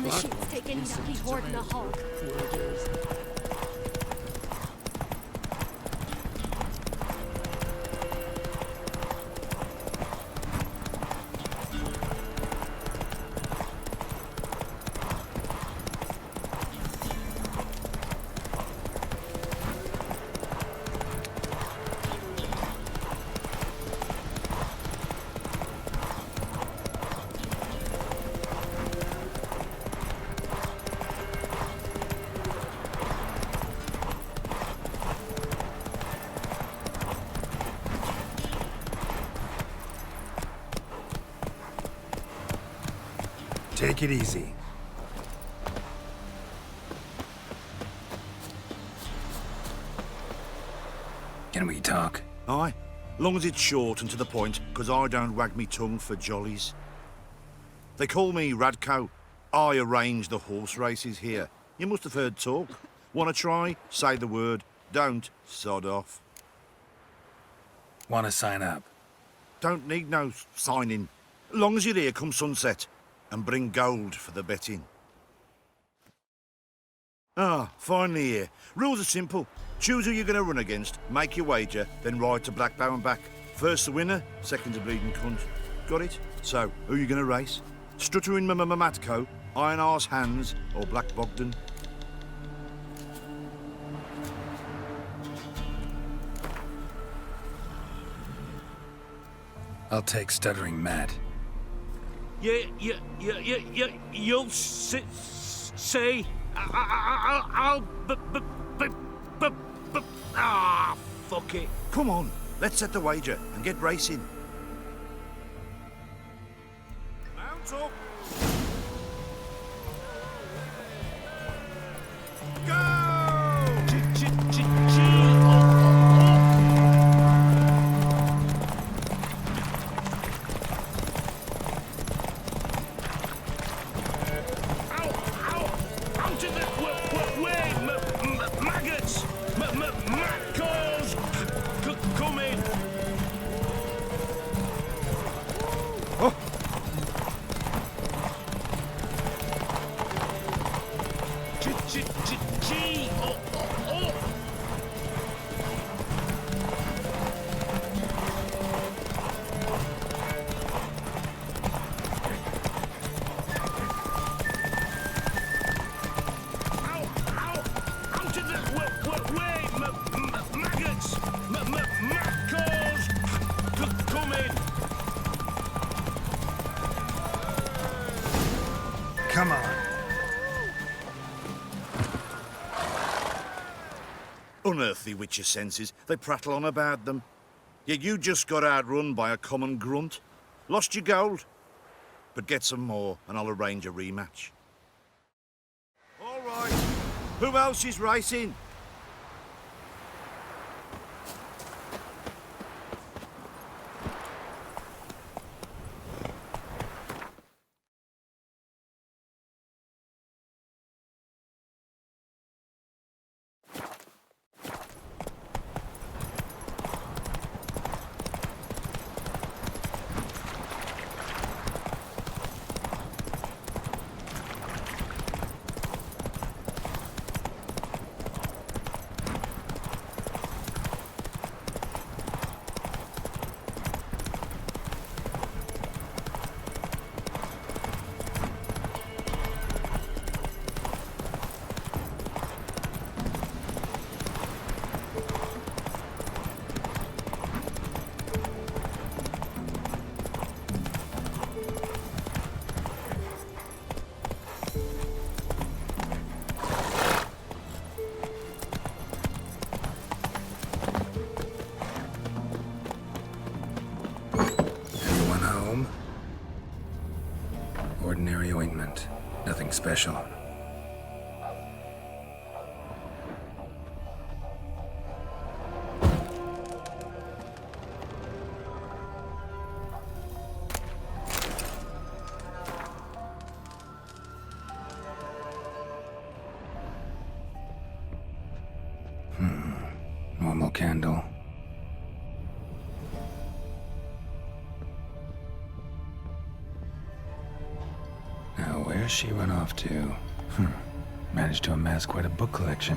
When the ship's taken up, he's hoarding a hog. Take it easy. Can we talk? Aye, long as it's short and to the point, 'cause I don't wag me tongue for jollies. They call me Radko. I arrange the horse races here. You must have heard talk. Wanna try? Say the word. Don't, sod off. Want to sign up? Don't need no signing. Long as you're here come sunset. And bring gold for the betting. Ah, finally here. Rules are simple. Choose who you're going to run against, make your wager, then ride to Blackbow and back. First the winner, second the bleeding cunt. Got it? So, who you going to race? Stuttering Matko, Iron Arse Hands, or Black Bogdan? I'll take Stuttering Matt. You'll say, I'll, fuck it. Come on, let's set the wager and get racing. Mount up. Go! Come on. Unearthly with your senses, they prattle on about them. Yet you just got outrun by a common grunt. Lost your gold. But get some more, and I'll arrange a rematch. All right. Who else is racing? Ordinary ointment. Nothing special. Normal candle. Now, where's does she run off to? Managed to amass quite a book collection.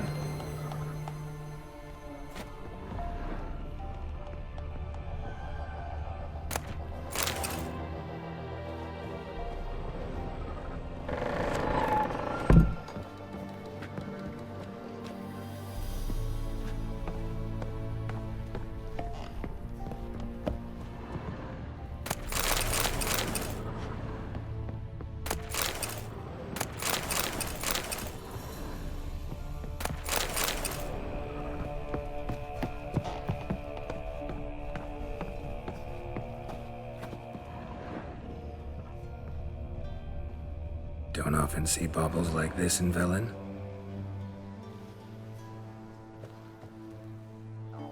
Don't often see baubles like this in Velen.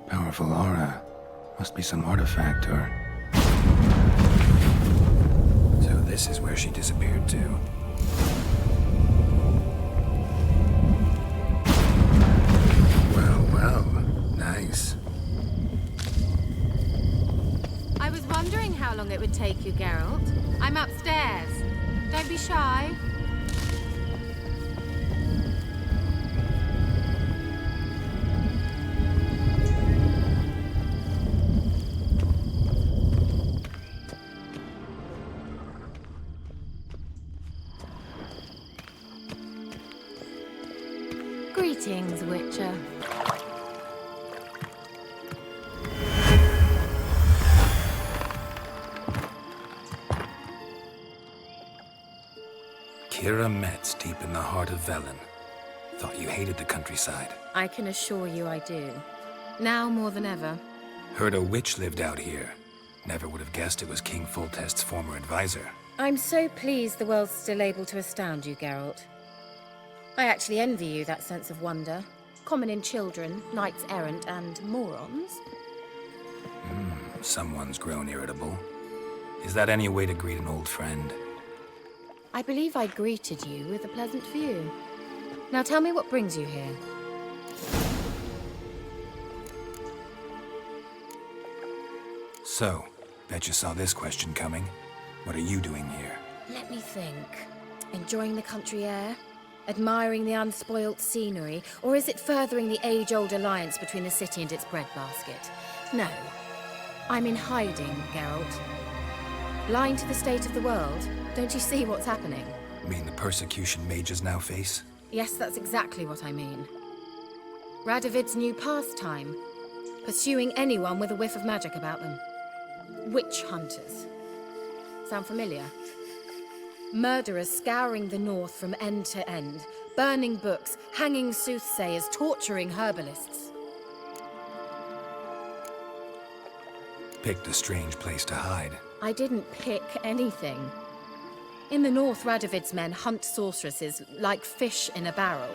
Powerful aura. Must be some artifact or... So this is where she disappeared to. Well, well. Nice. I was wondering how long it would take you, Geralt. I'm upstairs. Don't be shy. Greetings, Witcher. Kira Metz deep in the heart of Velen. Thought you hated the countryside. I can assure you I do. Now more than ever. Heard a witch lived out here. Never would have guessed it was King Foltest's former advisor. I'm so pleased the world's still able to astound you, Geralt. I actually envy you that sense of wonder. Common in children, knights errant, and morons. Someone's grown irritable. Is that any way to greet an old friend? I believe I greeted you with a pleasant view. Now tell me what brings you here. So, bet you saw this question coming. What are you doing here? Let me think. Enjoying the country air? Admiring the unspoilt scenery? Or is it furthering the age-old alliance between the city and its breadbasket? No. I'm in hiding, Geralt. Blind to the state of the world? Don't you see what's happening? Mean the persecution mages now face? Yes, that's exactly what I mean. Radovid's new pastime. Pursuing anyone with a whiff of magic about them. Witch hunters. Sound familiar? Murderers scouring the north from end to end. Burning books, hanging soothsayers, torturing herbalists. Picked a strange place to hide. I didn't pick anything. In the north, Radovid's men hunt sorceresses like fish in a barrel.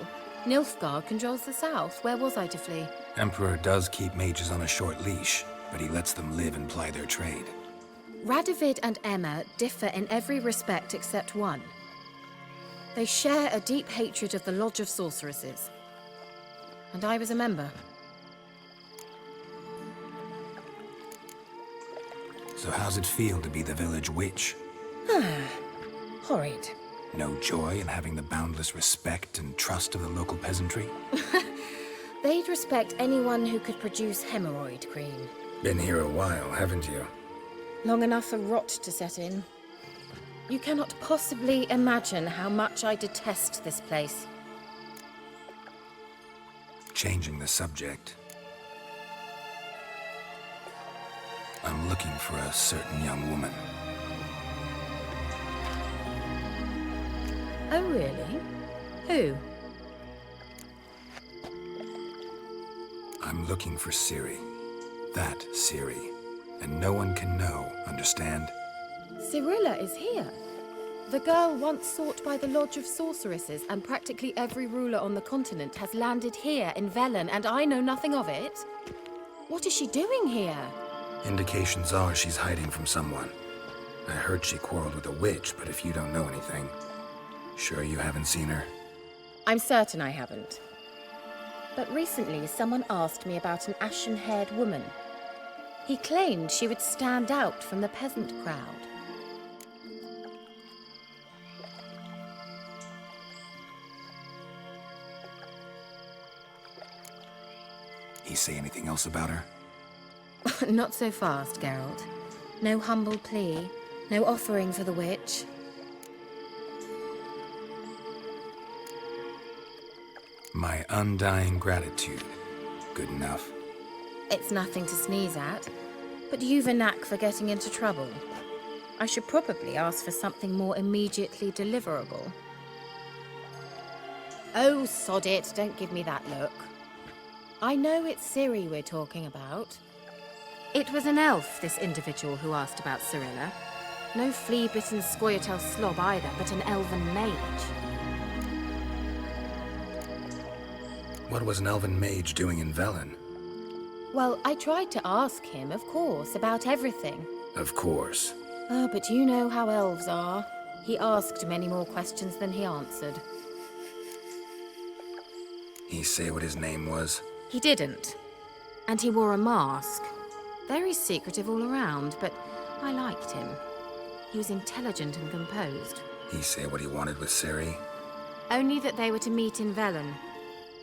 Nilfgaard controls the south. Where was I to flee? Emperor does keep mages on a short leash, but he lets them live and ply their trade. Radovid and Emma differ in every respect except one. They share a deep hatred of the Lodge of Sorceresses. And I was a member. So how's it feel to be the village witch? Horrid. No joy in having the boundless respect and trust of the local peasantry? They'd respect anyone who could produce hemorrhoid cream. Been here a while, haven't you? Long enough for rot to set in. You cannot possibly imagine how much I detest this place. Changing the subject. I'm looking for a certain young woman. Oh, really? Who? I'm looking for Ciri. That Ciri. And no one can know, understand? Cirilla is here. The girl once sought by the Lodge of Sorceresses, and practically every ruler on the continent has landed here in Velen, and I know nothing of it. What is she doing here? Indications are she's hiding from someone. I heard she quarreled with a witch, but if you don't know anything, sure you haven't seen her? I'm certain I haven't. But recently, someone asked me about an ashen-haired woman. He claimed she would stand out from the peasant crowd. He say anything else about her? Not so fast, Geralt. No humble plea, no offering for the witch. My undying gratitude. Good enough. It's nothing to sneeze at, but you've a knack for getting into trouble. I should probably ask for something more immediately deliverable. Oh, sod it, don't give me that look. I know it's Ciri we're talking about. It was an elf, this individual who asked about Cirilla. No flea-bitten Scoia'tael slob either, but an elven mage. What was an elven mage doing in Velen? Well, I tried to ask him, of course, about everything. Of course. Oh, but you know how elves are. He asked many more questions than he answered. He say what his name was? He didn't. And he wore a mask. Very secretive all around, but I liked him. He was intelligent and composed. He say what he wanted with Ciri? Only that they were to meet in Velen.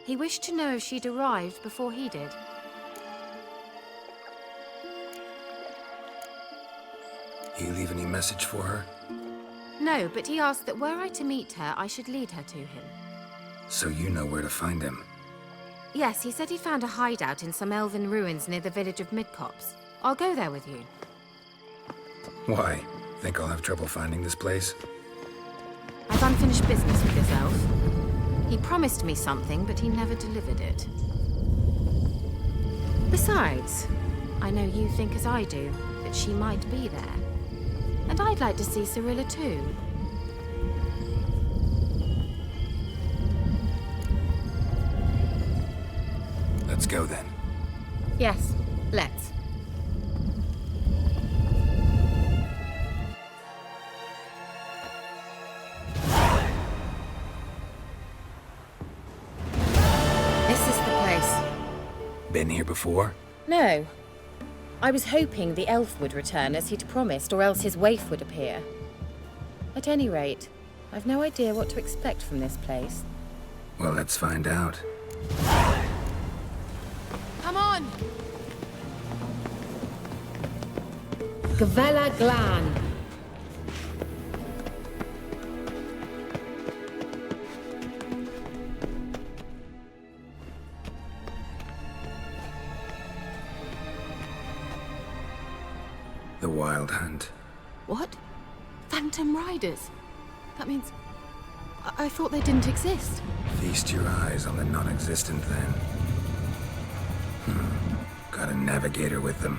He wished to know if she'd arrived before he did. He leave any message for her? No, but he asked that were I to meet her, I should lead her to him. So you know where to find him? Yes, he said he'd found a hideout in some elven ruins near the village of Midcopse. I'll go there with you. Why? Think I'll have trouble finding this place? I've unfinished business with this elf. He promised me something, but he never delivered it. Besides, I know you think as I do, that she might be there. And I'd like to see Cirilla too. Let's go then. Yes, let's. This is the place. Been here before? No. I was hoping the elf would return as he'd promised, or else his waif would appear. At any rate, I've no idea what to expect from this place. Well, let's find out. Come on! Gavella Glan. The Wild Hunt. What? Phantom Riders? That means... I thought they didn't exist. Feast your eyes on the non-existent then. Got a navigator with them.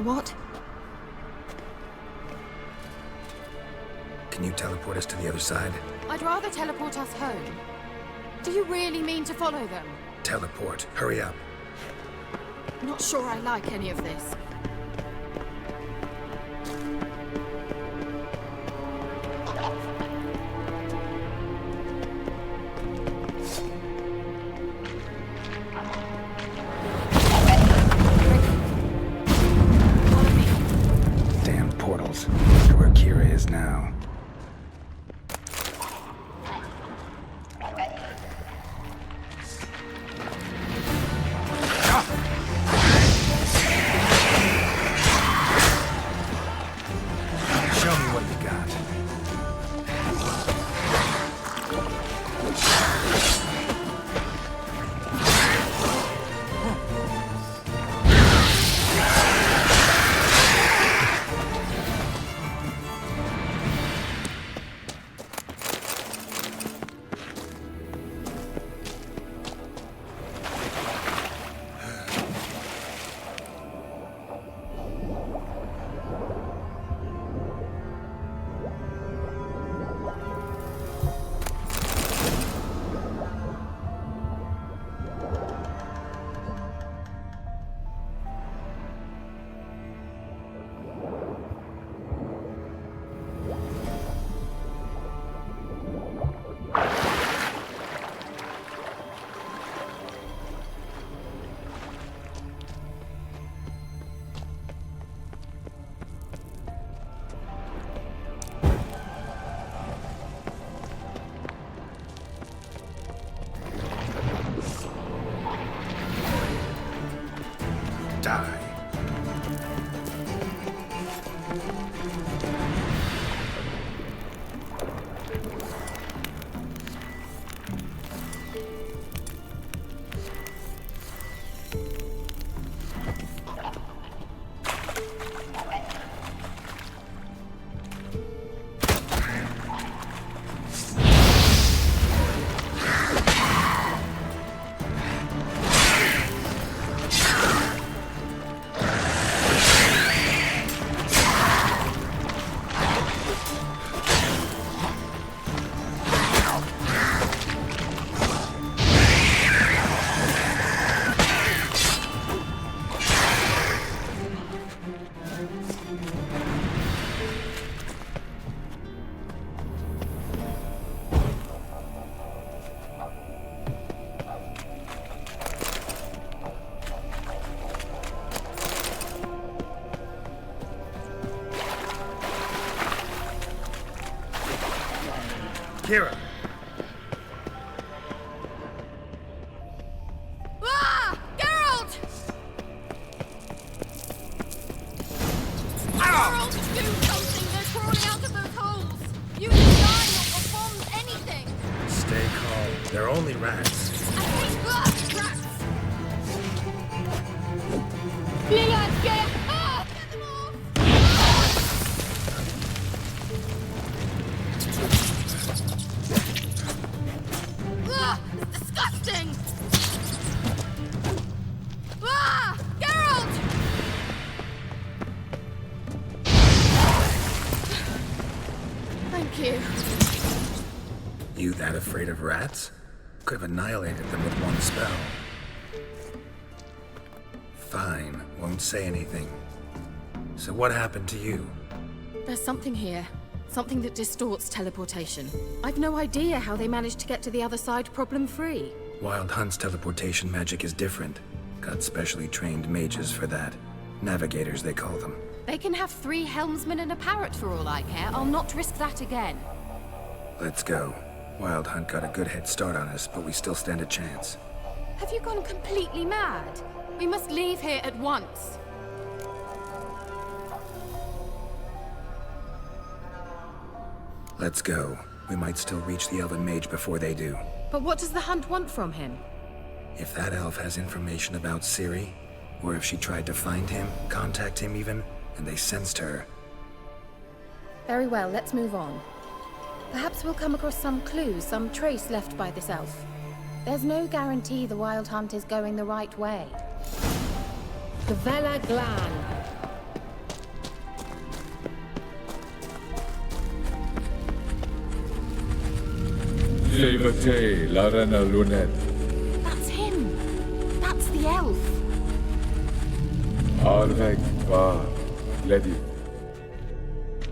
What? Can you teleport us to the other side? I'd rather teleport us home. Do you really mean to follow them? Teleport. Hurry up. Not sure I like any of this. Damn portals. To where Ciri is now. die. Kira! Ah! Geralt! Geralt, do something! They're crawling out of those holes! You can die or perform anything! Stay calm. They're only rats. I think rats! Leland, get ah! Get them off! Ah! It's disgusting! Ah! Geralt! Thank you. You that afraid of rats? Could have annihilated them with one spell. Fine, won't say anything. So what happened to you? There's something here. Something that distorts teleportation. I've no idea how they managed to get to the other side problem-free. Wild Hunt's teleportation magic is different. Got specially trained mages for that. Navigators, they call them. They can have 3 helmsmen and a parrot for all I care. I'll not risk that again. Let's go. Wild Hunt got a good head start on us, but we still stand a chance. Have you gone completely mad? We must leave here at once. Let's go. We might still reach the Elven Mage before they do. But what does the Hunt want from him? If that elf has information about Ciri, or if she tried to find him, contact him even, and they sensed her. Very well, let's move on. Perhaps we'll come across some clues, some trace left by this elf. There's no guarantee the Wild Hunt is going the right way. Gvela Glan. Levate, Larena Lunet. That's him! That's the elf! Arvek va, Lady.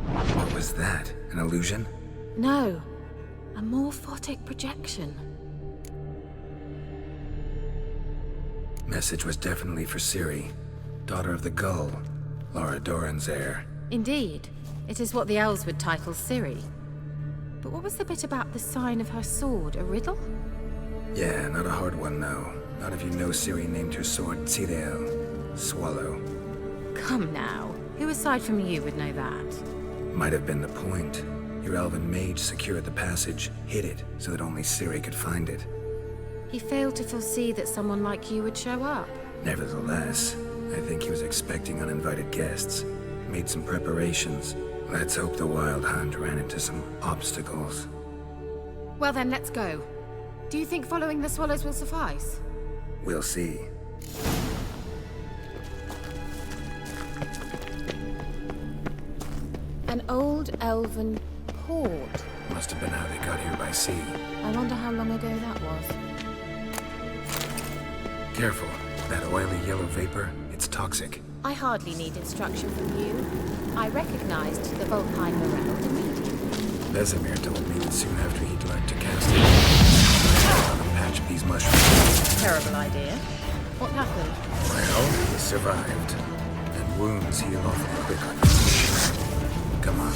What was that? An illusion? No. A morphotic projection. Message was definitely for Ciri, daughter of the Gull, Laura Doran's heir. Indeed. It is what the elves would title Ciri. But what was the bit about the sign of her sword? A riddle? Yeah, not a hard one, though. Not if you know Ciri named her sword Cidel, Swallow. Come now. Who aside from you would know that? Might have been the point. Your elven mage secured the passage, hid it, so that only Ciri could find it. He failed to foresee that someone like you would show up. Nevertheless, I think he was expecting uninvited guests. Made some preparations. Let's hope the Wild Hunt ran into some obstacles. Well then, let's go. Do you think following the swallows will suffice? We'll see. An old elven port. Must have been how they got here by sea. I wonder how long ago that was. Careful. That oily yellow vapor, it's toxic. I hardly need instruction from you. I recognized the Volkheim Morel immediately. Vesemir told me that soon after he'd learned to cast it, I found a patch of these mushrooms. Terrible idea. What happened? Well, he survived. And wounds heal awfully quick on you. Come on.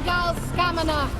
Gal Scamina!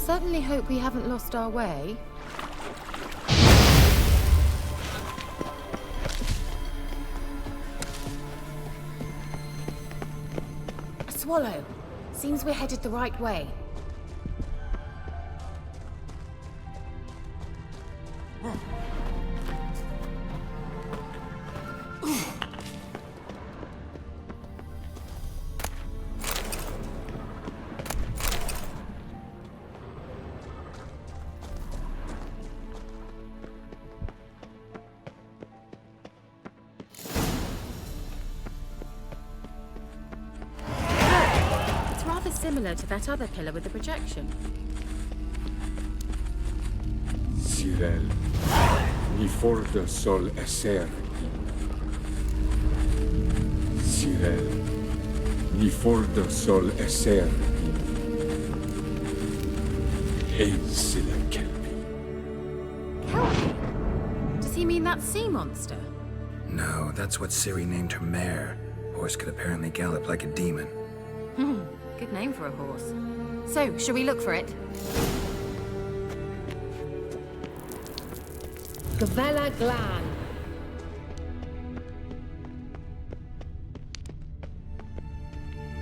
Certainly hope we haven't lost our way. A swallow. Seems we're headed the right way. Similar to that other pillar with the projection. Ciri, ni forda sol esser. Ciri, ni forda sol esser. Hey, silla kelpi. Kelpie? Does he mean that sea monster? No, that's what Ciri named her mare. Horse could apparently gallop like a demon. Good name for a horse. So, shall we look for it? Gavella Glan.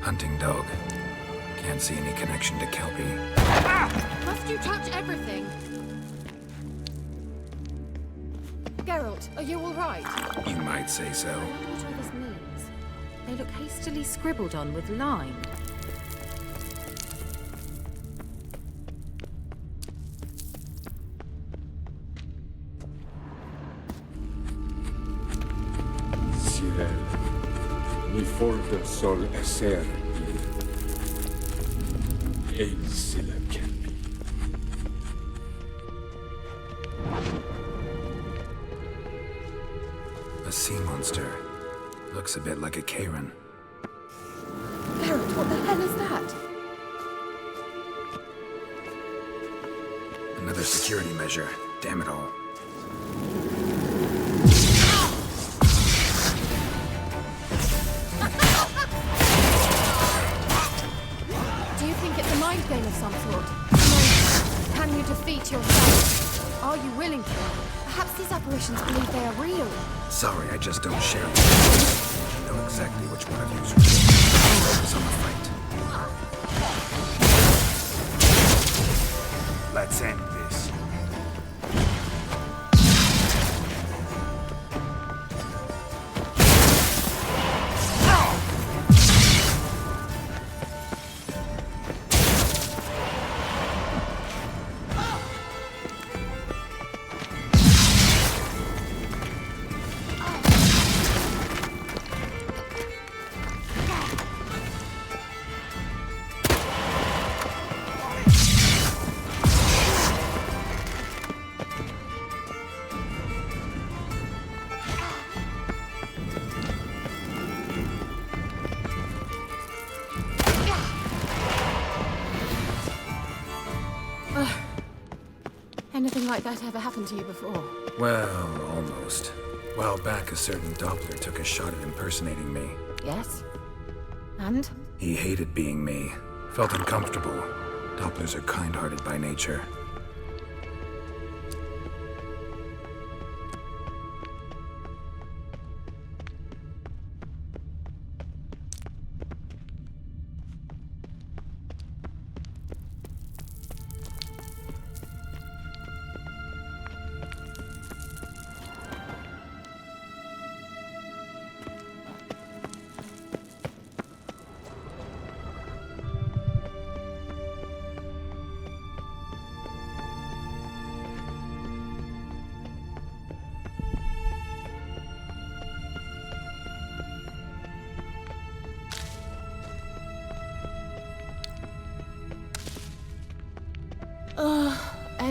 Hunting dog. Can't see any connection to Kelpie. Must you touch everything? Geralt, are you all right? You might say so. I wonder what all this means. They look hastily scribbled on with lime. Ni forda sol esser. Hey, silla kelpi. A sea monster. Looks a bit like a Karen. Geralt, what the hell is that? Another security measure. Damn it all. Mind game of some sort. No. Can you defeat yourself? Are you willing to? Perhaps these apparitions believe they are real. Sorry, I just don't share them. I know exactly which one of you is real. Focus on the fight. Let's end this. Anything like that ever happened to you before? Well, almost. A while back, a certain Doppler took a shot at impersonating me. Yes? And? He hated being me. Felt uncomfortable. Dopplers are kind-hearted by nature.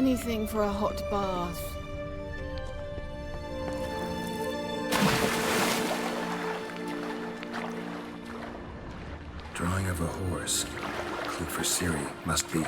anything for a hot bath. Drawing of a horse. Clue for Ciri. Must be.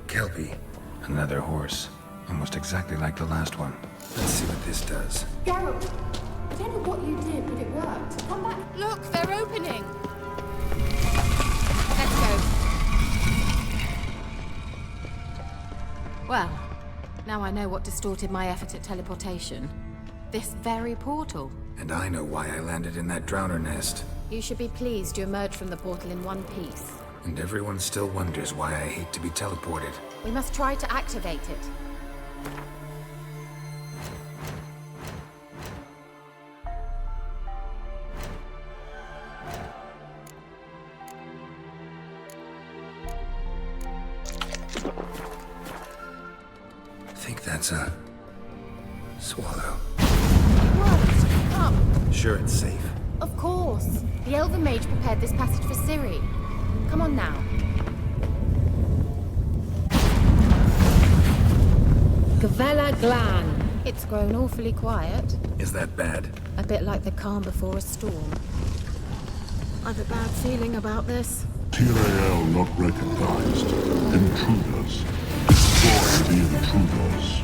Kelpie. Another horse. Almost exactly like the last one. Let's see what this does. Geralt, I don't know what you did, but it worked. Come back. Look, they're opening! Let's go. Well, now I know what distorted my effort at teleportation. This very portal. And I know why I landed in that drowner nest. You should be pleased you emerged from the portal in one piece. And everyone still wonders why I hate to be teleported. We must try to activate it. I think that's a swallow. What? Come. Sure it's safe. Of course. The Elven Mage prepared this passage for Ciri. Come on now. Gavella Glan. It's grown awfully quiet. Is that bad? A bit like the calm before a storm. I've a bad feeling about this. Tyrael not recognized. Intruders. Destroy the intruders.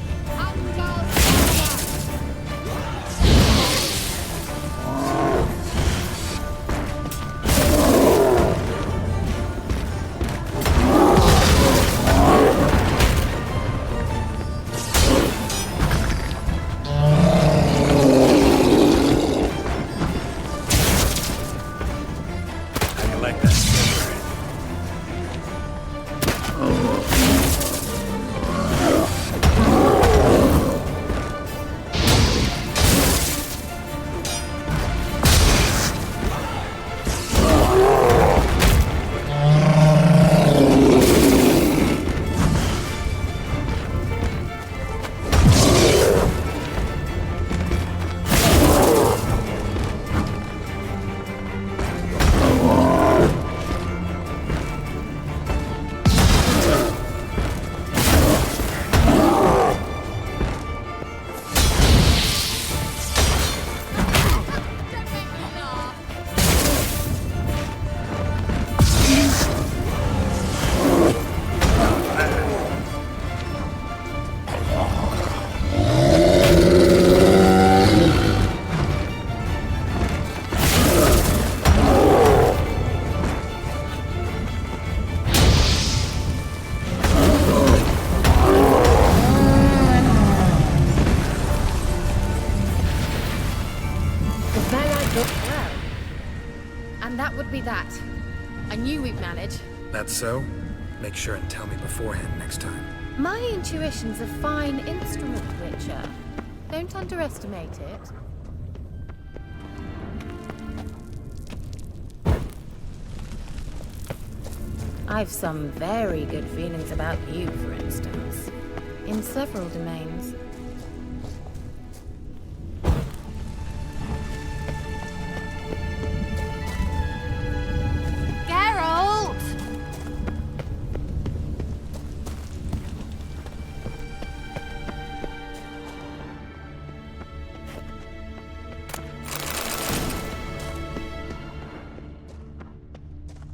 That. I knew we'd manage. That's so? Make sure and tell me beforehand next time. My intuition's a fine instrument, Witcher. Don't underestimate it. I've some very good feelings about you, for instance. In several domains.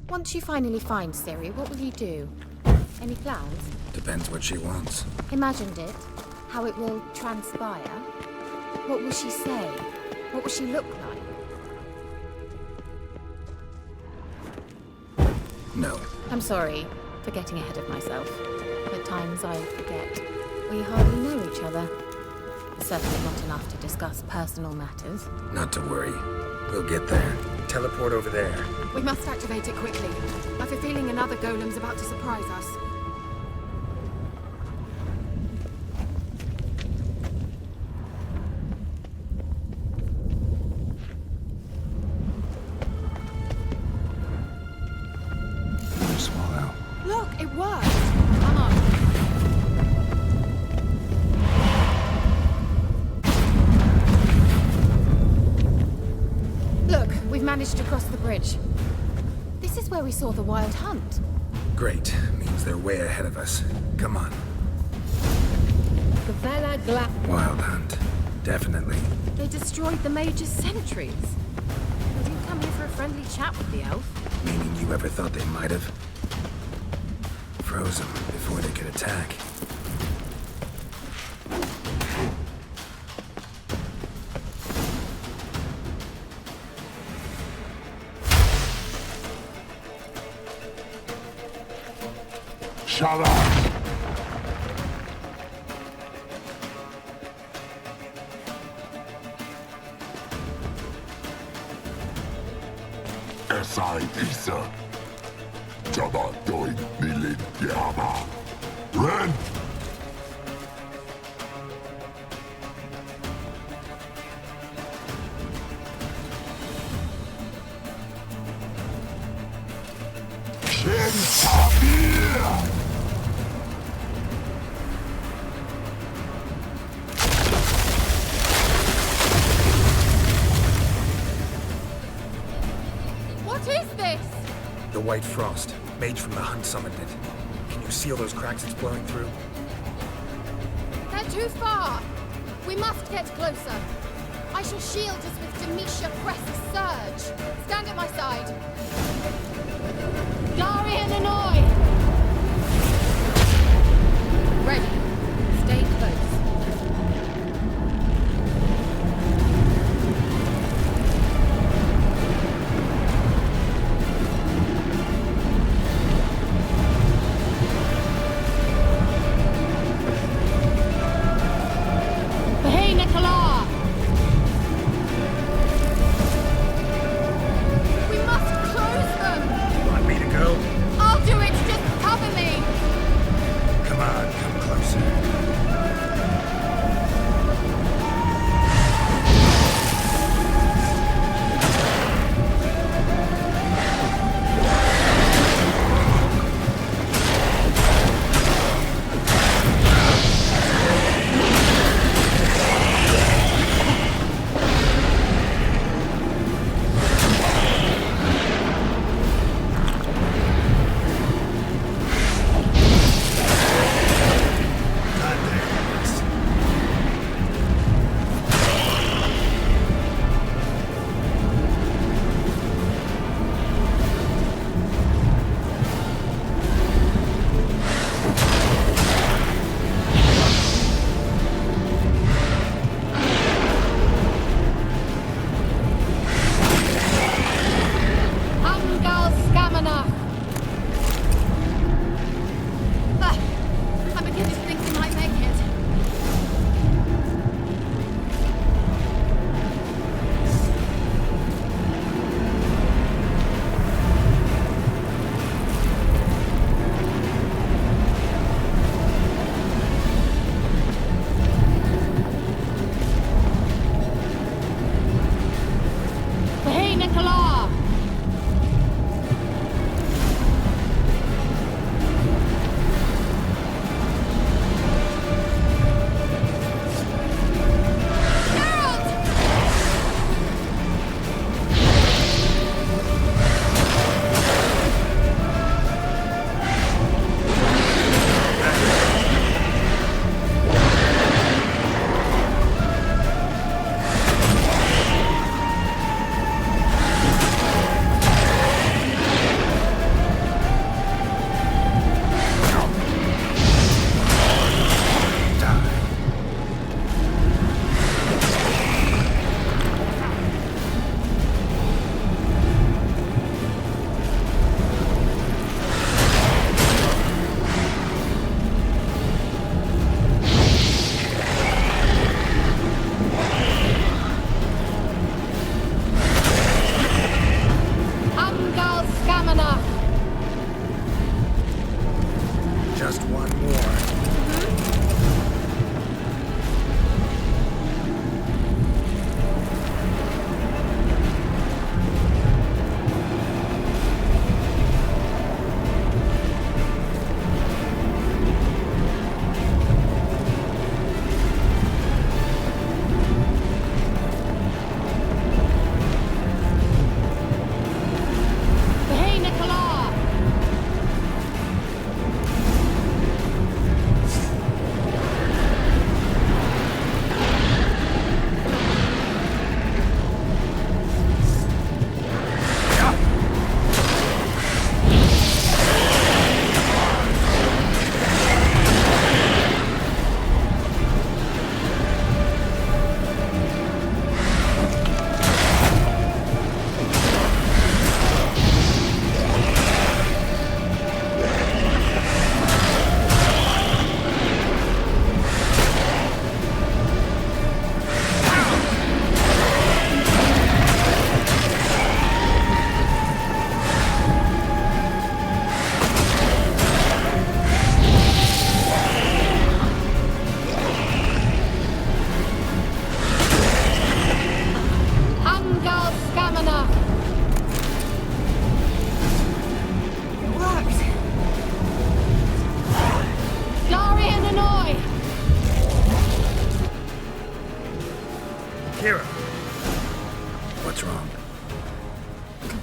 Once you finally find Ciri, what will you do? Any plans? Depends what she wants. Imagined it? How it will transpire? What will she say? What will she look like? No. I'm sorry for getting ahead of myself. At times I forget. We hardly know each other. certainly not enough to discuss personal matters. Not to worry. We'll get there. Teleport over there. We must activate it quickly. I've a feeling another golem's about to surprise us. Another swallow. Look, it worked! Come on. Look, we've managed to cross the bridge. This is where we saw the wild hunt. Great. Means they're way ahead of us. Come on. Wild hunt. Definitely. They destroyed the Mage's sentries. They didn't come here for a friendly chat with the elf. Meaning you ever thought they might have? Froze them before they could attack. Shut up! Esai Isa. Jabba doin nilin yama. Ren! Shin Tabir! What is this? The White Frost. Mage from the hunt summoned it. Can you seal those cracks it's blowing through? They're too far. We must get closer. I shall shield us with Demetia Crest's surge. Stand at my side. Darian Annoy! Ready. Stay close. Hey, Nicola!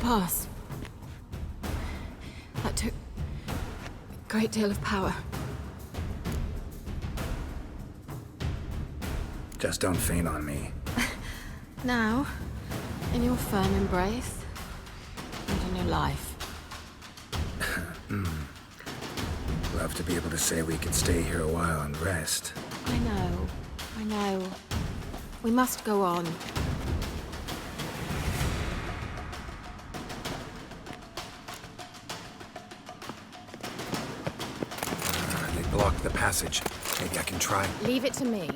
pass. That took a great deal of power. Just don't faint on me. Now, in your firm embrace, and in your life. Love to be able to say we could stay here a while and rest. I know. We must go on. They blocked the passage. Maybe I can try. Leave it to me.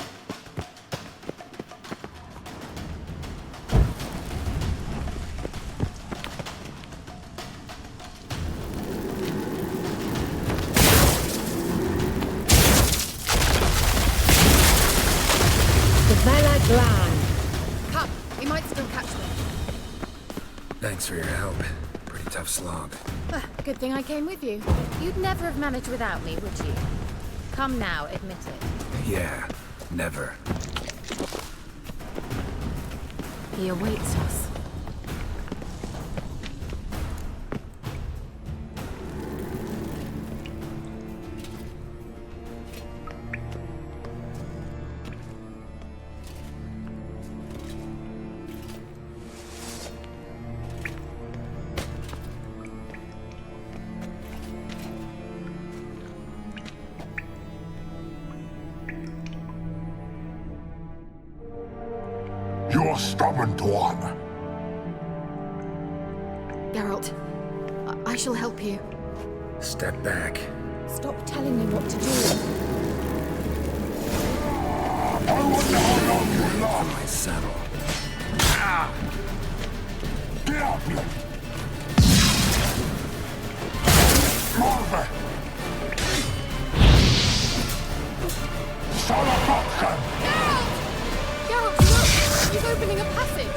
Come, we might still catch them. Thanks for your help. Pretty tough slog. Good thing I came with you. You'd never have managed without me, would you? Come now, admit it. Yeah, never. He awaits us. You're stubborn one. Geralt, I shall help you. Step back. Stop telling me what to do. I wonder how long you On last. my saddle. Diable! Morve! Salafatchen! Geralt, look! He's opening a passage!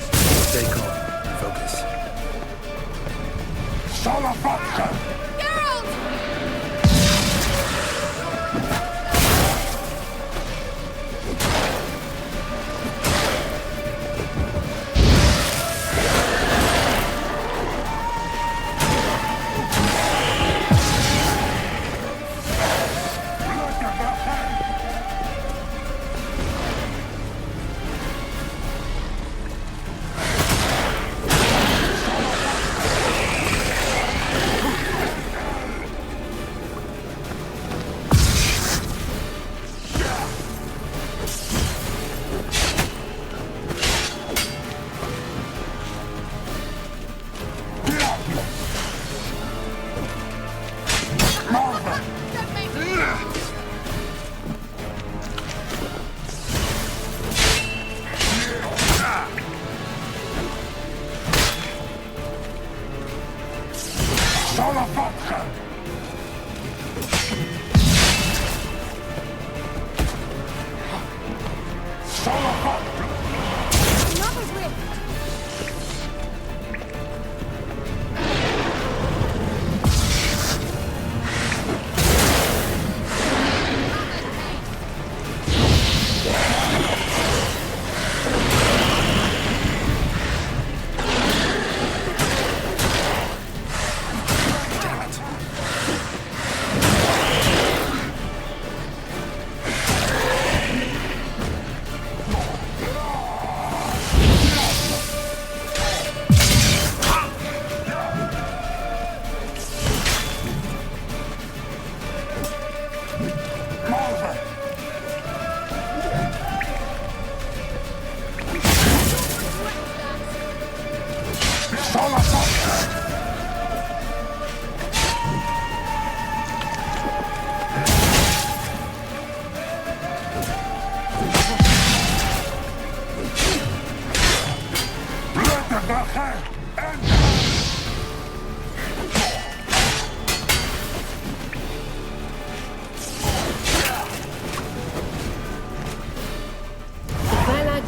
Stay calm. Focus. Salafatchen! Geralt! Salafatchen! Salafatchen! Another rift! Morve! Salafatchen! Blöde Wache!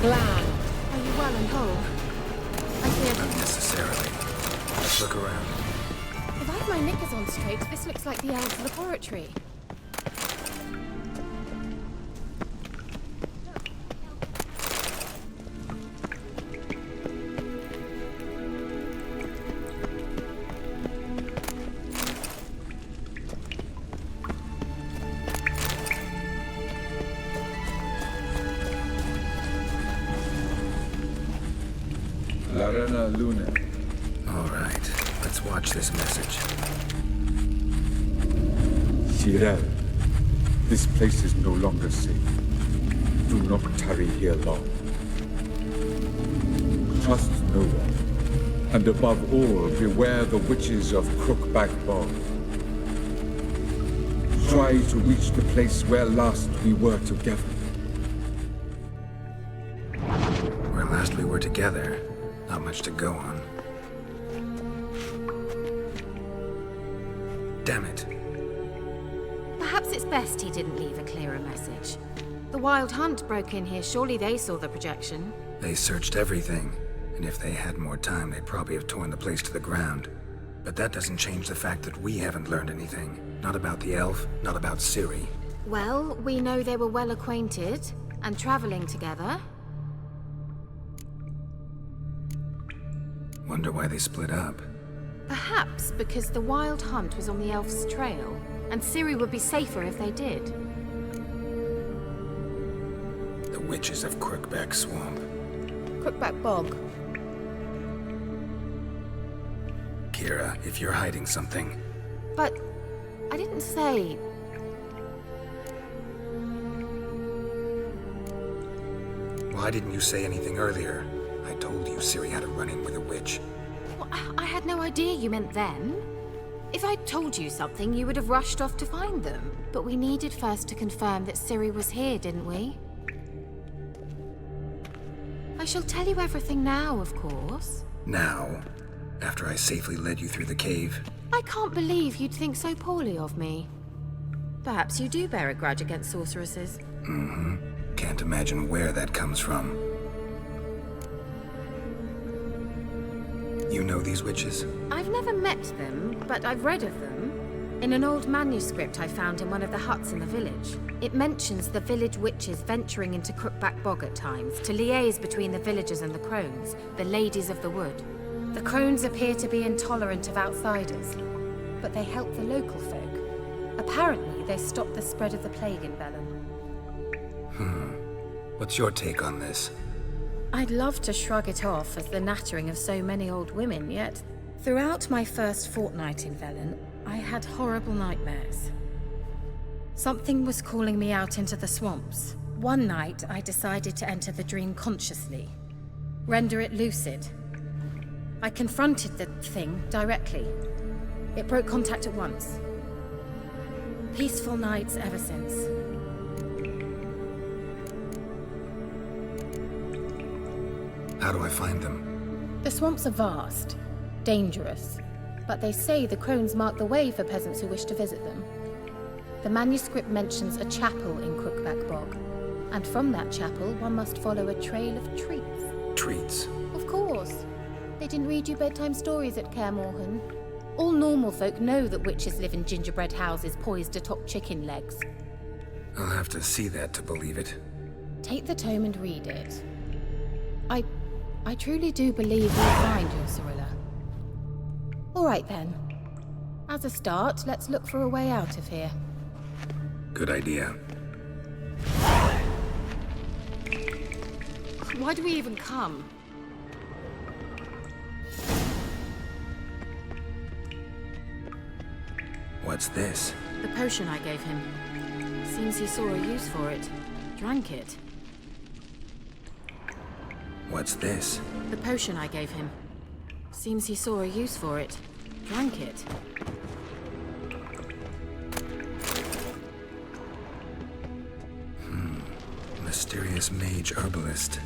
Glan. Are you well and whole? I fear Not necessarily. Let's look around. If I have my knickers on straight, this looks like the elves' laboratory. Eterna Luna. All right, let's watch this message. Ciri, this place is no longer safe. Do not tarry here long. Trust no one. And above all, beware the witches of Crookback Bog. Try to reach the place where last we were together. Where last we were together, not much to go on. Damn it. Perhaps it's best he didn't leave a clearer message. The Wild Hunt broke in here. Surely they saw the projection. They searched everything, and if they had more time, they'd probably have torn the place to the ground. But that doesn't change the fact that we haven't learned anything. Not about the elf, not about Ciri. Well, we know they were well acquainted and traveling together. Wonder why they split up. Perhaps because the Wild Hunt was on the elf's trail, and Ciri would be safer if they did. The witches of Crookback Swamp. Crookback Bog. Kira, if you're hiding something, But I didn't say... why didn't you say anything earlier? I told you Ciri had a run-in with a witch. Well, I had no idea you meant then. If I'd told you something, you would have rushed off to find them. But we needed first to confirm that Ciri was here, didn't we? I shall tell you everything now, of course. Now, after I safely led you through the cave. I can't believe you'd think so poorly of me. Perhaps you do bear a grudge against sorceresses. Mm-hmm. Can't imagine where that comes from. You know these witches? I've never met them, but I've read of them. In an old manuscript I found in one of the huts in the village. It mentions the village witches venturing into Crookback Bog at times to liaise between the villagers and the crones, the ladies of the wood. The crones appear to be intolerant of outsiders, but they help the local folk. Apparently, they stopped the spread of the plague in Bellum. What's your take on this? I'd love to shrug it off as the nattering of so many old women, yet throughout my first fortnight in Velen, I had horrible nightmares. Something was calling me out into the swamps. One night, I decided to enter the dream consciously, render it lucid. I confronted the thing directly. It broke contact at once. Peaceful nights ever since. How do I find them? The swamps are vast, dangerous, but they say the crones mark the way for peasants who wish to visit them. The manuscript mentions a chapel in Crookback Bog, and from that chapel one must follow a trail of treats. Treats? Of course. They didn't read you bedtime stories at Kaer Morhen. All normal folk know that witches live in gingerbread houses poised atop chicken legs. I'll have to see that to believe it. Take the tome and read it. I truly do believe you'll find your Cirilla. All right then. As a start, let's look for a way out of here. Good idea. Why do we even come? What's this? The potion I gave him. Seems he saw a use for it. Drank it. What's this? The potion I gave him. Seems he saw a use for it. Drank it. Mysterious mage herbalist.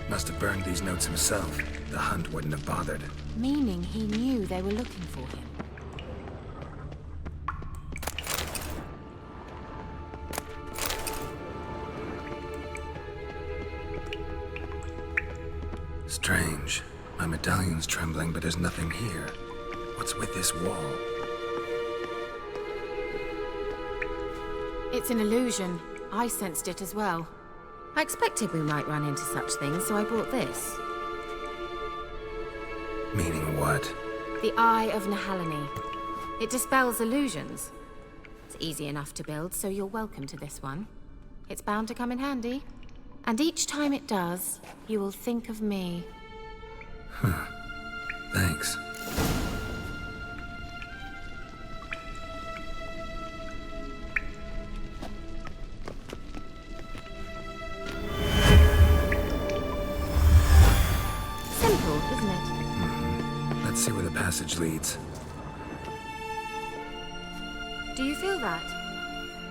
Must have burned these notes himself. The hunt wouldn't have bothered. Meaning he knew they were looking for him. Strange. My medallion's trembling, but there's nothing here. What's with this wall? It's an illusion. I sensed it as well. I expected we might run into such things, so I brought this. Meaning what? The Eye of Nahalani. It dispels illusions. It's easy enough to build, so you're welcome to this one. It's bound to come in handy. And each time it does, you will think of me. Thanks. Simple, isn't it? Let's see where the passage leads. Do you feel that?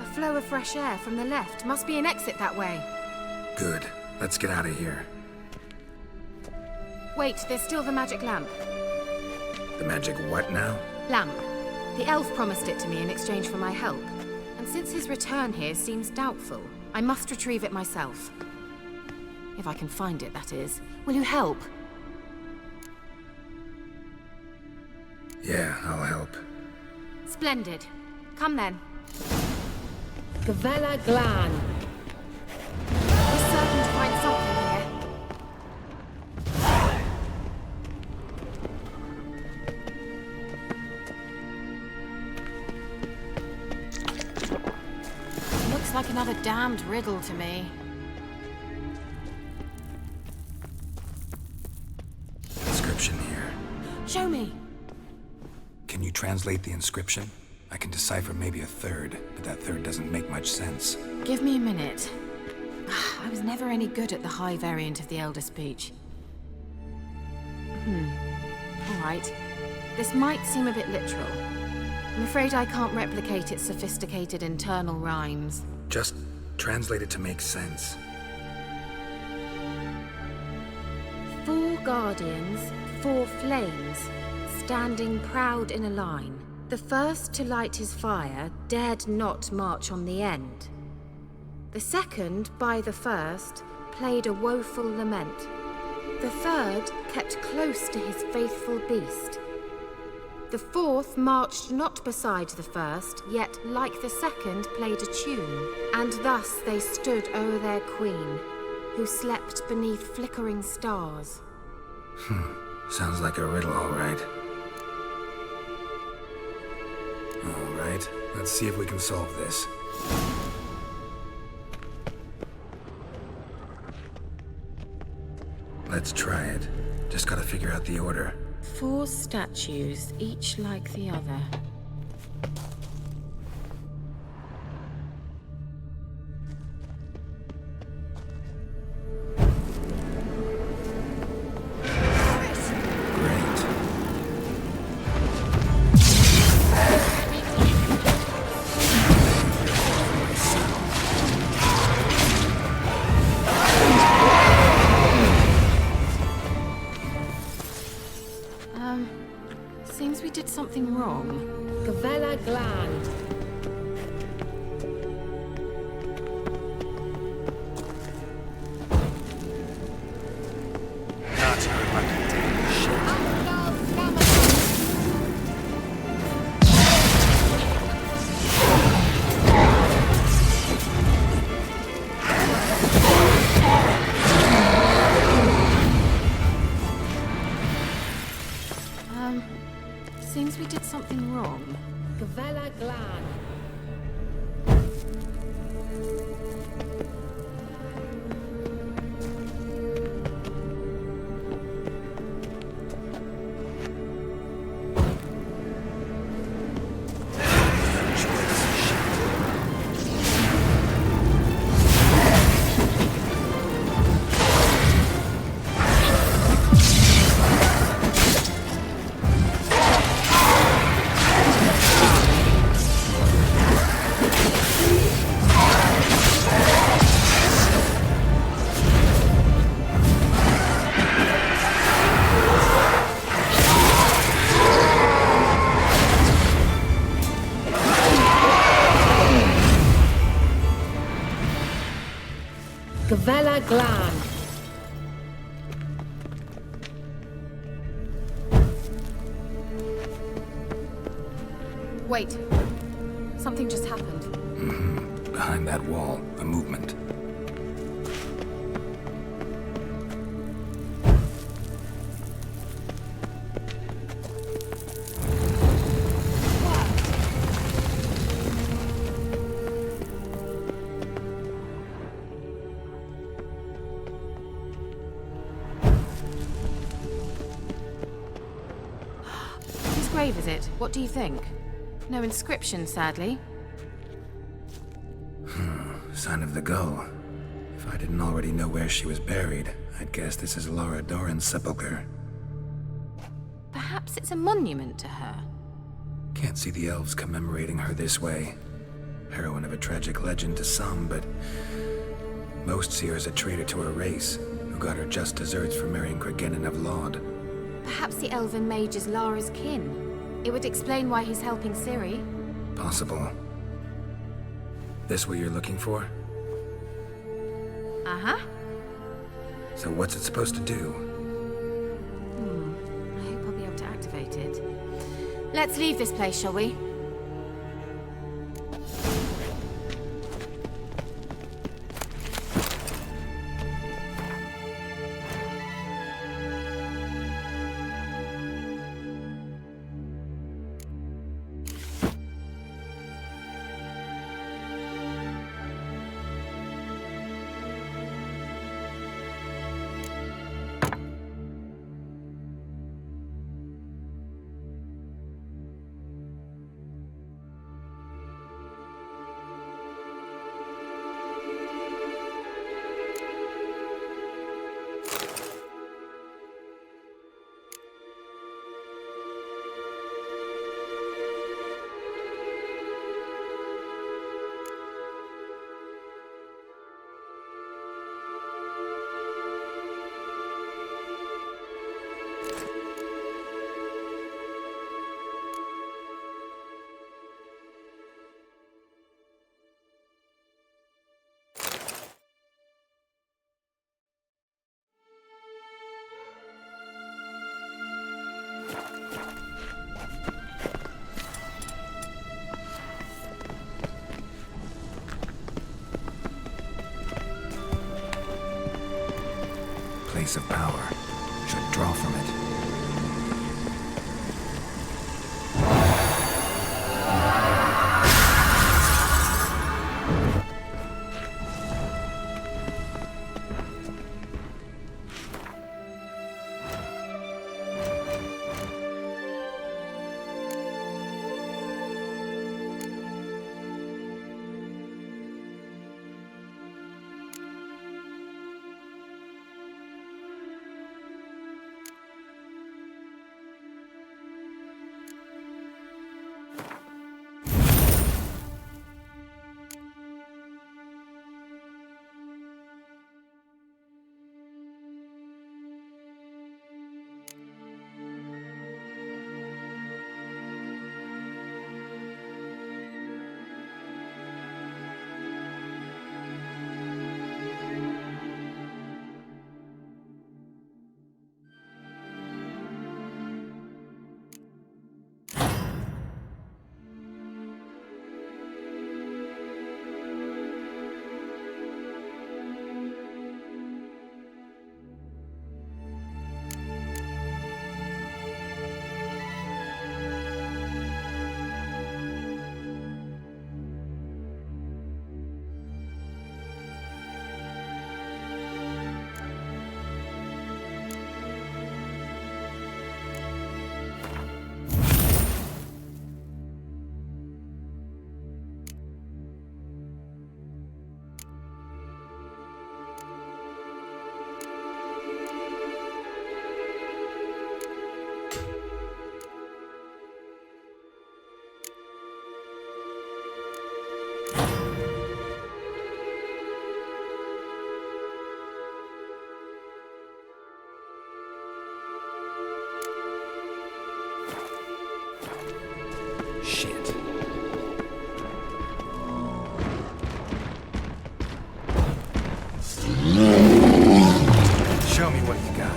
A flow of fresh air from the left. Must be an exit that way. Good. Let's get out of here. Wait, there's still the magic lamp. The magic what now? Lamp. The elf promised it to me in exchange for my help. And since his return here seems doubtful, I must retrieve it myself. If I can find it, that is. Will you help? Yeah, I'll help. Splendid. Come then. Gavella Glan. We're certain to find something here. Looks like another damned riddle to me. Inscription here. Show me. Can you translate the inscription? I can decipher maybe a third, but that third doesn't make much sense. Give me a minute. I was never any good at the high variant of the Elder Speech. All right. This might seem a bit literal. I'm afraid I can't replicate its sophisticated internal rhymes. Just translate it to make sense. 4 guardians, 4 flames, standing proud in a line. The first to light his fire dared not march on the end. The second, by the first, played a woeful lament. The third kept close to his faithful beast. The fourth marched not beside the first, yet, like the second, played a tune. And thus they stood o'er their queen, who slept beneath flickering stars. Sounds like a riddle, all right. All right, let's see if we can solve this. Let's try it. Just gotta figure out the order. 4 statues, each like the other. Great. Seems we did something wrong. Gavella Glan. That's how I can take shit. Seems we did something wrong. Gavella Glan. Gavella Glan. Wait. Something just happened. Behind that wall, a movement. grave is it? What do you think? No inscription, sadly. Sign of the gull. If I didn't already know where she was buried, I'd guess this is Laura Doran's sepulchre. Perhaps it's a monument to her. Can't see the elves commemorating her this way. Heroine of a tragic legend to some, but most see her as a traitor to her race, who got her just deserts for marrying Cregennan of Laud. Perhaps the elven mage is Lara's kin. It would explain why he's helping Ciri. Possible. This what you're looking for? Uh-huh. So what's it supposed to do? I hope I'll be able to activate it. Let's leave this place, shall we? Place of power. Should draw from it. Shit. Show me what you got.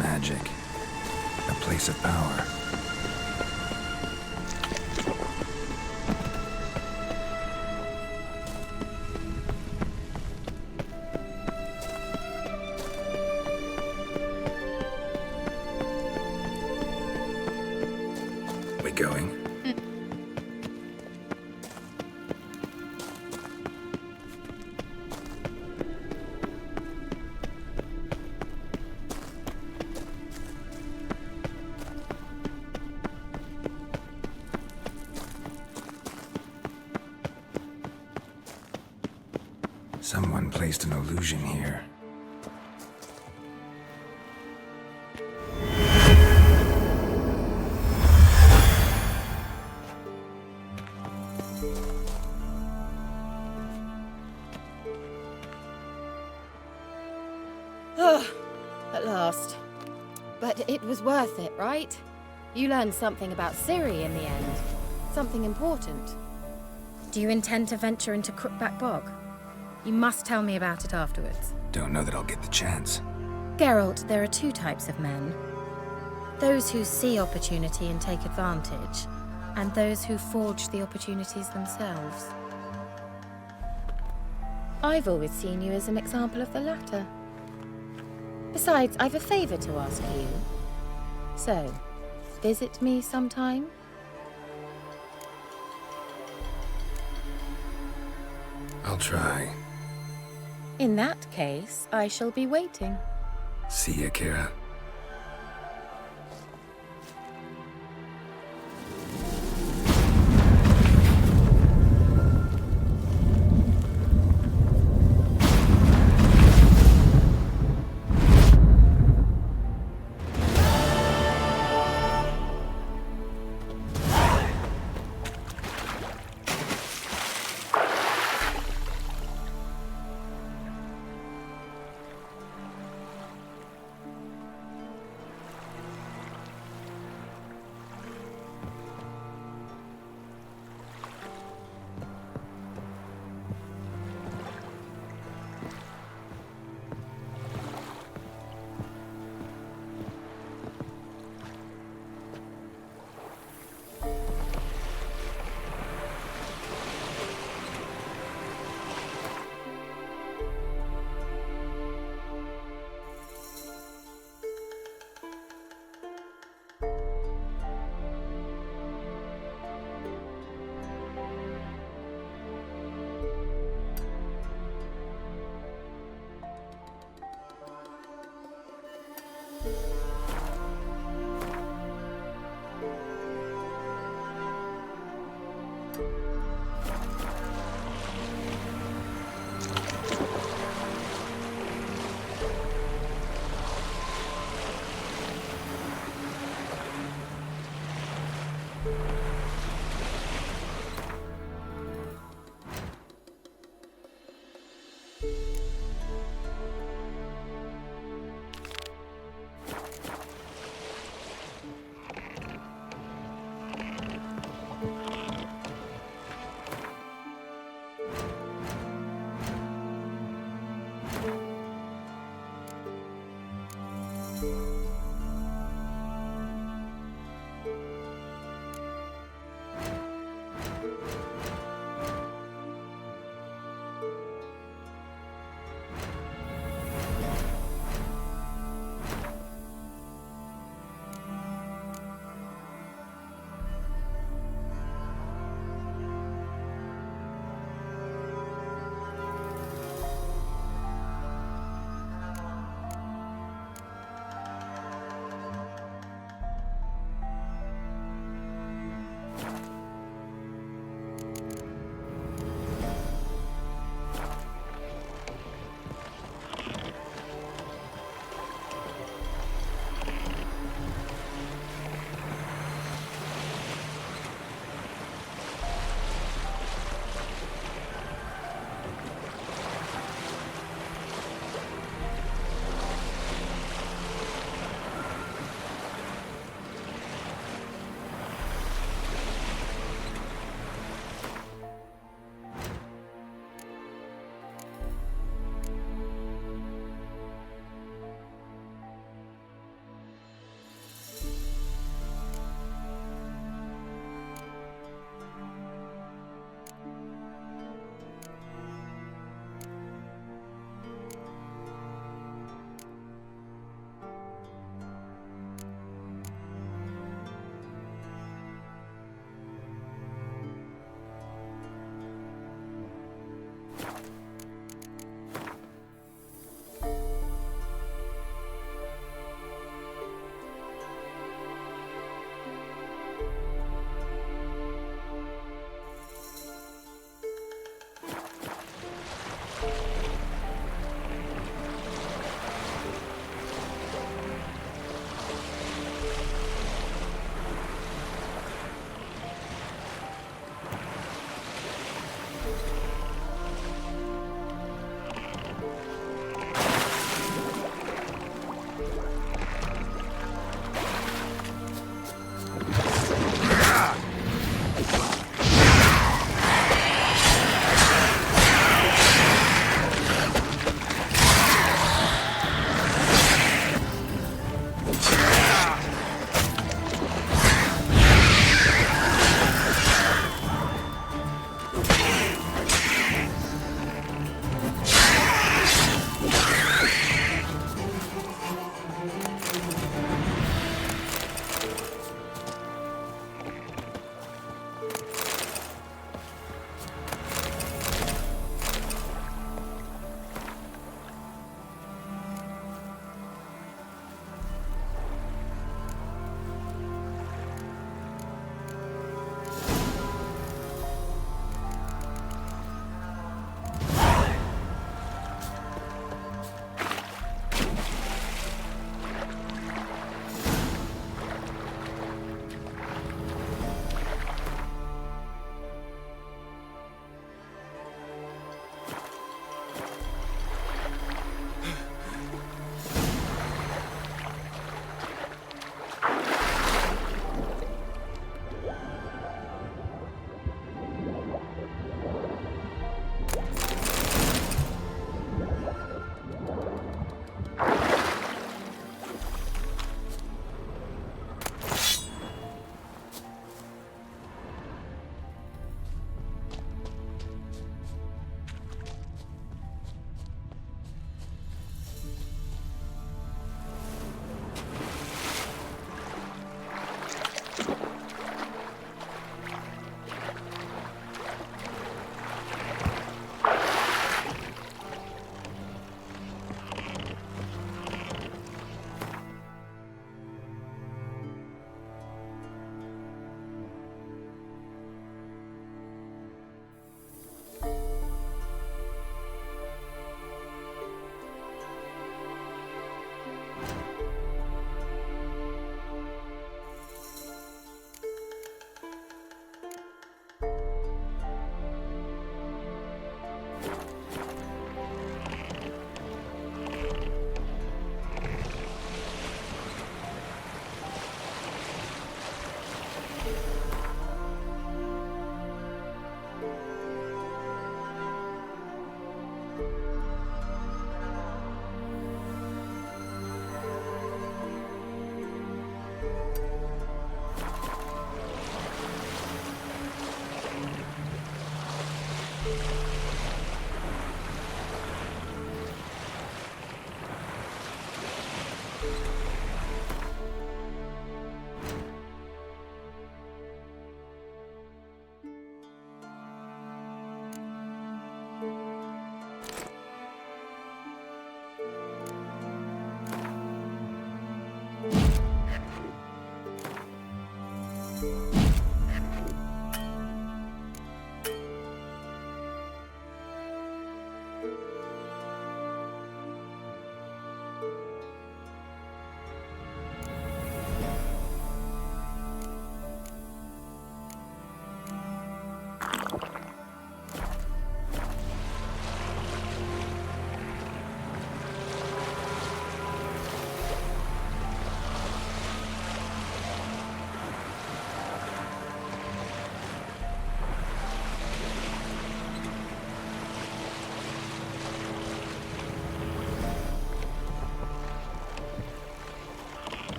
Magic. A place of power. We going? Someone placed an illusion here. At last. But it was worth it, right? You learned something about Ciri in the end. Something important. Do you intend to venture into Crookback Bog? You must tell me about it afterwards. Don't know that I'll get the chance. Geralt, there are two types of men. Those who see opportunity and take advantage, and those who forge the opportunities themselves. I've always seen you as an example of the latter. Besides, I've a favor to ask you. So, visit me sometime? I'll try. In that case, I shall be waiting. See ya, Kira.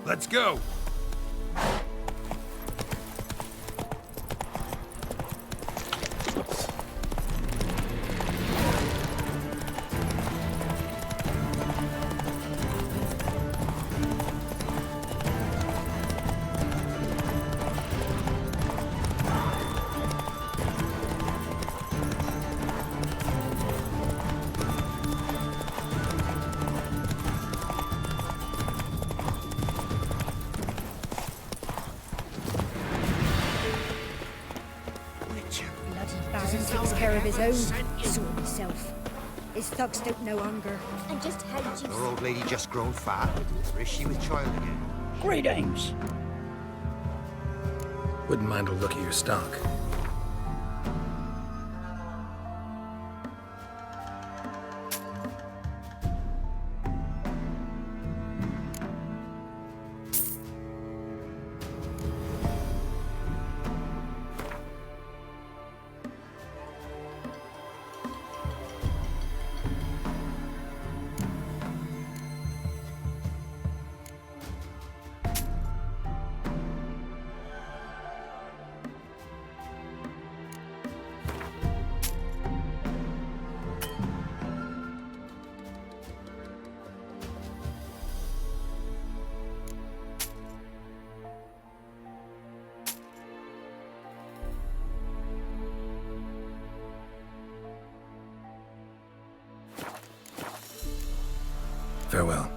Let's go! Takes care of his own sort of self. His thugs don't know hunger. And just how do you... Your old lady just grown fat? Or is she with child again? Greetings. Wouldn't mind a look at your stock. Farewell.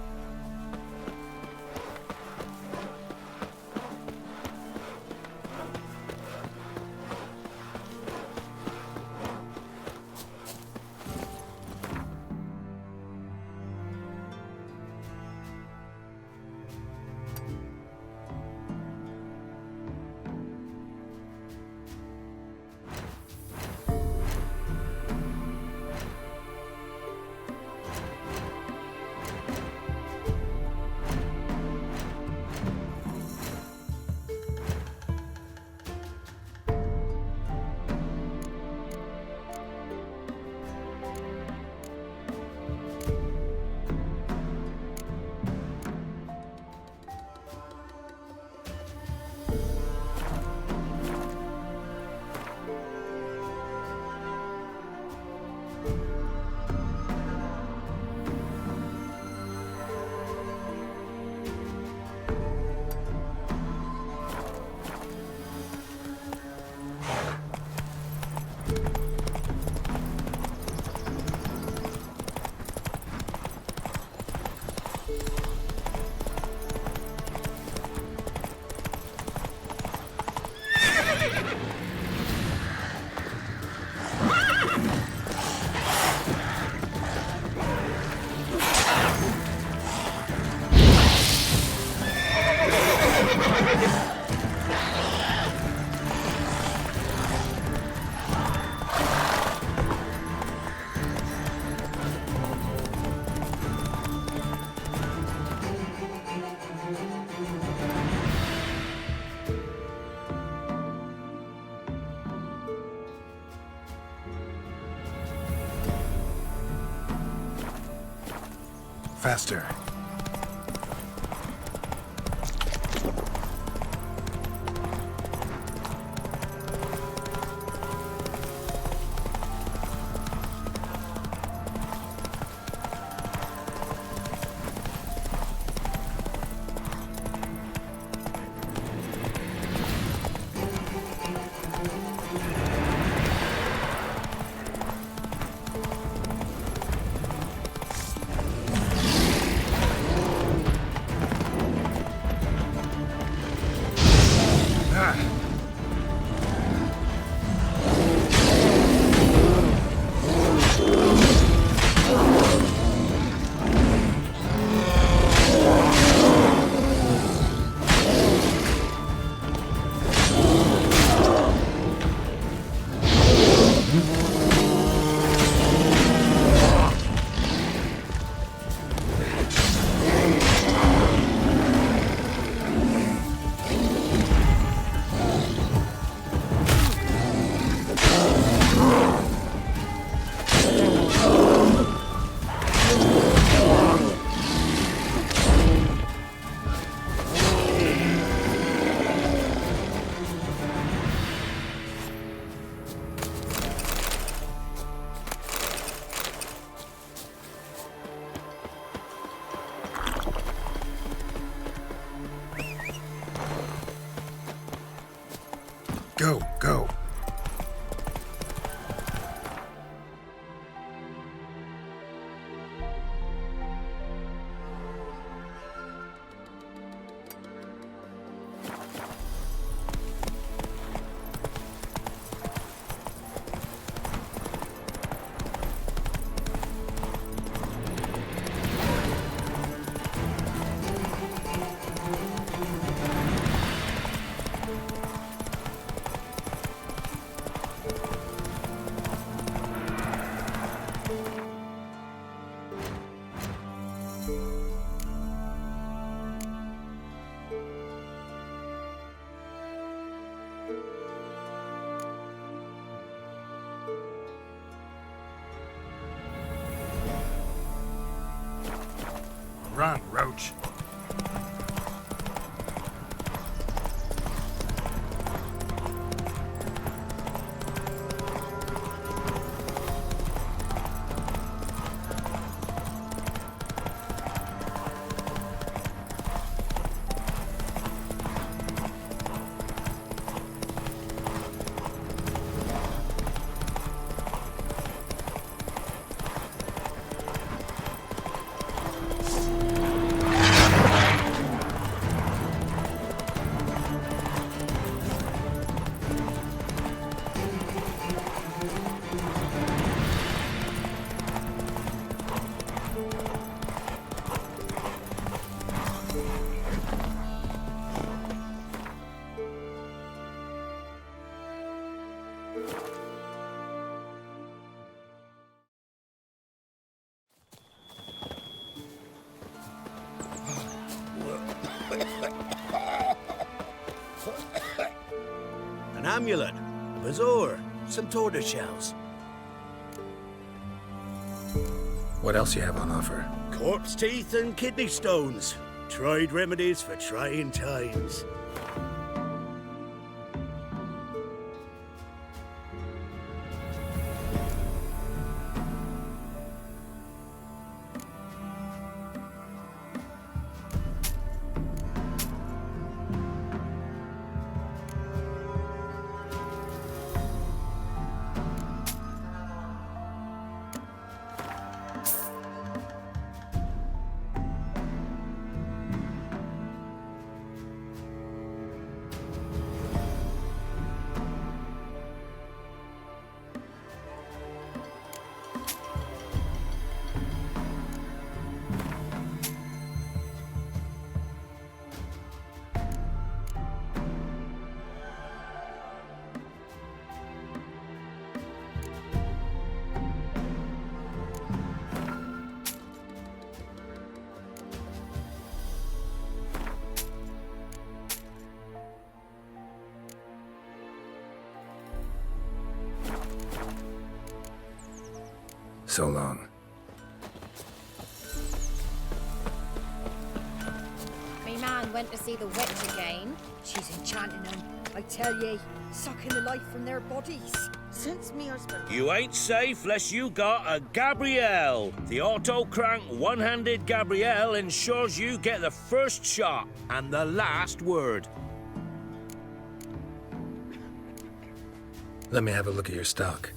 Faster. Go, go. Run, Roach. An amulet, a bazaar, some tortoise shells. What else you have on offer? Corpse teeth and kidney stones. Tried remedies for trying times. So long. and went to see the witch again. She's enchanting them. I tell ye, sucking the life from their bodies. Since me husband. You ain't safe less you got a Gabrielle. The auto-crank one-handed Gabrielle ensures you get the first shot and the last word. Let me have a look at your stock.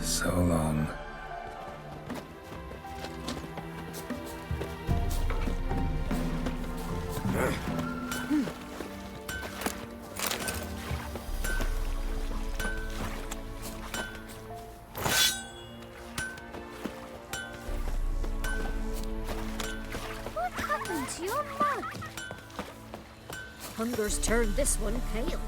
So long. What happened to your mug? Hunger's turned this one pale.